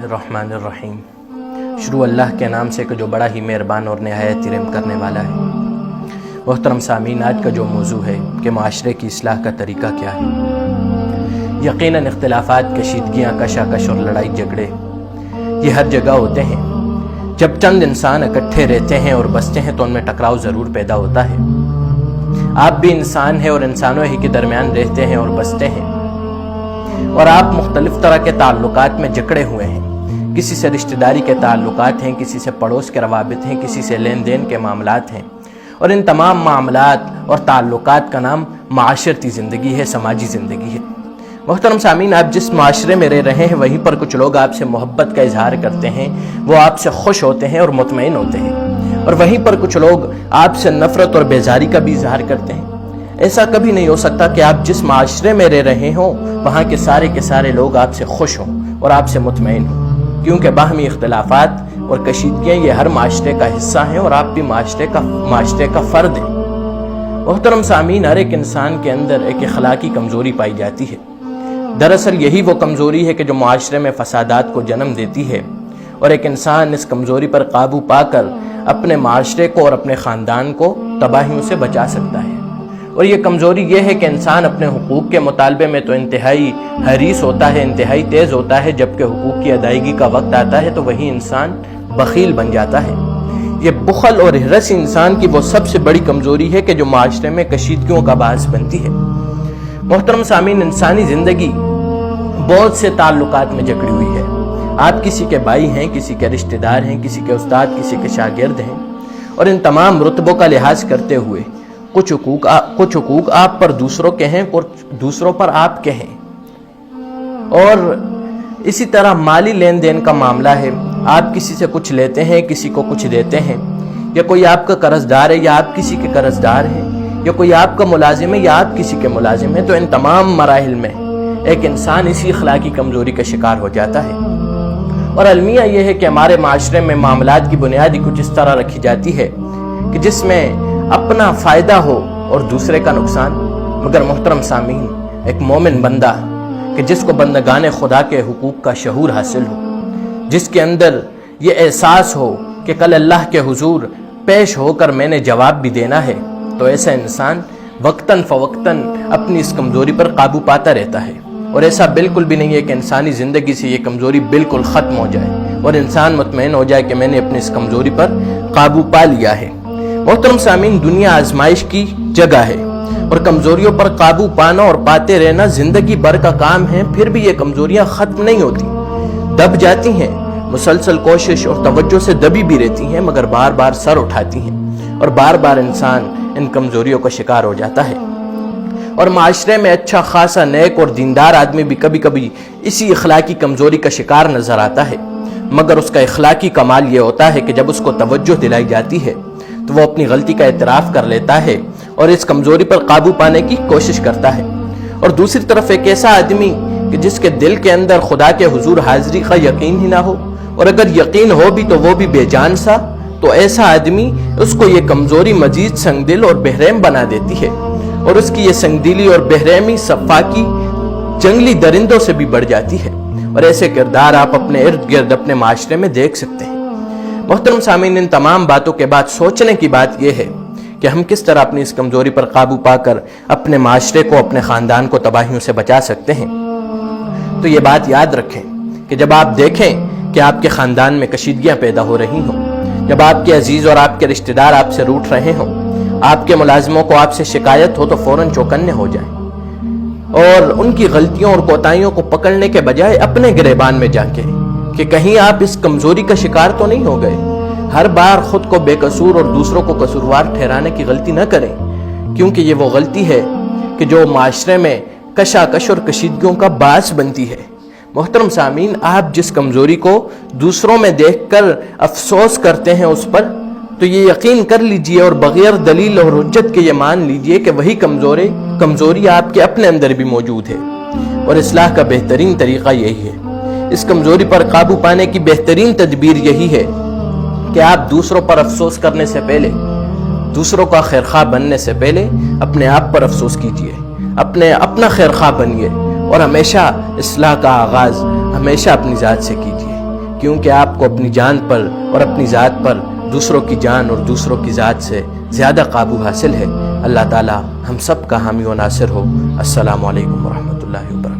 الرحمن الرحیم۔ شروع اللہ کے نام سے کہ جو بڑا ہی مہربان اور نہایت رحم کرنے والا ہے۔ محترم سامعین، آج کا جو موضوع ہے کہ معاشرے کی اصلاح کا طریقہ کیا ہے۔ یقیناً اختلافات، کشیدگیاں، کشاکش اور لڑائی جھگڑے یہ ہر جگہ ہوتے ہیں۔ جب چند انسان اکٹھے رہتے ہیں اور بستے ہیں تو ان میں ٹکراؤ ضرور پیدا ہوتا ہے۔ آپ بھی انسان ہیں اور انسانوں ہی کے درمیان رہتے ہیں اور بستے ہیں، اور آپ مختلف طرح کے تعلقات میں جکڑے ہوئے ہیں۔ کسی سے رشتہ داری کے تعلقات ہیں، کسی سے پڑوس کے روابط ہیں، کسی سے لین دین کے معاملات ہیں، اور ان تمام معاملات اور تعلقات کا نام معاشرتی زندگی ہے، سماجی زندگی ہے۔ محترم سامعین، آپ جس معاشرے میں رہ رہے ہیں وہیں پر کچھ لوگ آپ سے محبت کا اظہار کرتے ہیں، وہ آپ سے خوش ہوتے ہیں اور مطمئن ہوتے ہیں، اور وہیں پر کچھ لوگ آپ سے نفرت اور بیزاری کا بھی اظہار کرتے ہیں۔ ایسا کبھی نہیں ہو سکتا کہ آپ جس معاشرے میں رہ رہے ہوں وہاں کے سارے لوگ آپ سے خوش ہوں اور آپ سے مطمئن ہوں، کیونکہ باہمی اختلافات اور کشیدگیاں یہ ہر معاشرے کا حصہ ہیں اور آپ بھی معاشرے کا فرد ہیں۔ محترم سامعین، ہر ایک انسان کے اندر ایک اخلاقی کمزوری پائی جاتی ہے۔ دراصل یہی وہ کمزوری ہے کہ جو معاشرے میں فسادات کو جنم دیتی ہے، اور ایک انسان اس کمزوری پر قابو پا کر اپنے معاشرے کو اور اپنے خاندان کو تباہیوں سے بچا سکتا ہے۔ اور یہ کمزوری یہ ہے کہ انسان اپنے حقوق کے مطالبے میں تو انتہائی حریص ہوتا ہے، انتہائی تیز ہوتا ہے، جبکہ حقوق کی ادائیگی کا وقت آتا ہے تو وہی انسان بخیل بن جاتا ہے۔ یہ بخل اور ہرس انسان کی وہ سب سے بڑی کمزوری ہے کہ جو معاشرے میں کشیدگیوں کا باعث بنتی ہے۔ محترم سامعین، انسانی زندگی بہت سے تعلقات میں جکڑی ہوئی ہے۔ آپ کسی کے بھائی ہیں، کسی کے رشتہ دار ہیں، کسی کے استاد، کسی کے شاگرد ہیں، اور ان تمام رتبوں کا لحاظ کرتے ہوئے کچھ حقوق آپ پر دوسروں کے ہیں اور دوسروں پر آپ کے ہیں۔ اور اسی طرح مالی لین دین کا معاملہ ہے۔ آپ کسی سے کچھ لیتے ہیں، کسی کو کچھ دیتے ہیں، یا کوئی آپ کا قرض دار ہے یا آپ کسی کے قرض دار ہیں، یا کوئی آپ کا ملازم ہے یا آپ کسی کے ملازم ہیں، تو ان تمام مراحل میں ایک انسان اسی اخلاقی کمزوری کا شکار ہو جاتا ہے۔ اور المیہ یہ ہے کہ ہمارے معاشرے میں معاملات کی بنیادی کچھ اس طرح رکھی جاتی ہے کہ جس میں اپنا فائدہ ہو اور دوسرے کا نقصان۔ مگر محترم سامعین، ایک مومن بندہ کہ جس کو بندگان خدا کے حقوق کا شعور حاصل ہو، جس کے اندر یہ احساس ہو کہ کل اللہ کے حضور پیش ہو کر میں نے جواب بھی دینا ہے، تو ایسا انسان وقتاً فوقتاً اپنی اس کمزوری پر قابو پاتا رہتا ہے۔ اور ایسا بالکل بھی نہیں ہے کہ انسانی زندگی سے یہ کمزوری بالکل ختم ہو جائے اور انسان مطمئن ہو جائے کہ میں نے اپنی اس کمزوری پر قابو پا لیا ہے۔ محترم سامعین، دنیا آزمائش کی جگہ ہے، اور کمزوریوں پر قابو پانا اور پاتے رہنا زندگی بھر کا کام ہے۔ پھر بھی یہ کمزوریاں ختم نہیں ہوتی، دب جاتی ہیں، مسلسل کوشش اور توجہ سے دبی بھی رہتی ہیں، مگر بار بار سر اٹھاتی ہیں، اور بار بار انسان ان کمزوریوں کا شکار ہو جاتا ہے۔ اور معاشرے میں اچھا خاصا نیک اور دیندار آدمی بھی کبھی کبھی اسی اخلاقی کمزوری کا شکار نظر آتا ہے، مگر اس کا اخلاقی کمال یہ ہوتا ہے کہ جب اس کو توجہ دلائی جاتی ہے تو وہ اپنی غلطی کا اعتراف کر لیتا ہے اور اس کمزوری پر قابو پانے کی کوشش کرتا ہے۔ اور دوسری طرف ایک ایسا آدمی کہ جس کے دل کے اندر خدا کے حضور حاضری کا یقین ہی نہ ہو، اور اگر یقین ہو بھی تو وہ بھی بے جان سا، تو ایسا آدمی اس کو یہ کمزوری مزید سنگ دل اور بہرحم بنا دیتی ہے، اور اس کی یہ سنگ دلی اور بہرحمی صفاقی جنگلی درندوں سے بھی بڑھ جاتی ہے۔ اور ایسے کردار آپ اپنے ارد گرد اپنے معاشرے میں دیکھ سکتے ہیں۔ محترم سامعین، ان تمام باتوں کے بعد سوچنے کی بات یہ ہے کہ ہم کس طرح اپنی اس کمزوری پر قابو پا کر اپنے معاشرے کو، اپنے خاندان کو تباہیوں سے بچا سکتے ہیں۔ تو یہ بات یاد رکھیں کہ جب آپ دیکھیں کہ آپ کے خاندان میں کشیدگیاں پیدا ہو رہی ہوں، جب آپ کے عزیز اور آپ کے رشتہ دار آپ سے روٹھ رہے ہوں، آپ کے ملازموں کو آپ سے شکایت ہو، تو فوراً چوکنے ہو جائیں، اور ان کی غلطیوں اور کوتاہیوں کو پکڑنے کے بجائے اپنے گریبان میں جا کے کہ کہیں آپ اس کمزوری کا شکار تو نہیں ہو گئے۔ ہر بار خود کو بے قصور اور دوسروں کو قصوروار ٹھہرانے کی غلطی نہ کریں، کیونکہ یہ وہ غلطی ہے کہ جو معاشرے میں کشاکش اور کشیدگیوں کا باعث بنتی ہے۔ محترم سامعین، آپ جس کمزوری کو دوسروں میں دیکھ کر افسوس کرتے ہیں اس پر، تو یہ یقین کر لیجئے اور بغیر دلیل اور حجت کے یہ مان لیجئے کہ وہی کمزوری آپ کے اپنے اندر بھی موجود ہے، اور اصلاح کا بہترین طریقہ یہی ہے۔ اس کمزوری پر قابو پانے کی بہترین تدبیر یہی ہے کہ آپ دوسروں پر افسوس کرنے سے پہلے، دوسروں کا خیرخواہ بننے سے پہلے اپنے آپ پر افسوس کیجئے، اپنا خیرخواہ بنیے، اور ہمیشہ اصلاح کا آغاز ہمیشہ اپنی ذات سے کیجئے۔ کیونکہ آپ کو اپنی جان پر اور اپنی ذات پر دوسروں کی جان اور دوسروں کی ذات سے زیادہ قابو حاصل ہے۔ اللہ تعالی ہم سب کا حامی و ناصر ہو۔ السلام علیکم ورحمۃ اللہ وبرکاتہ۔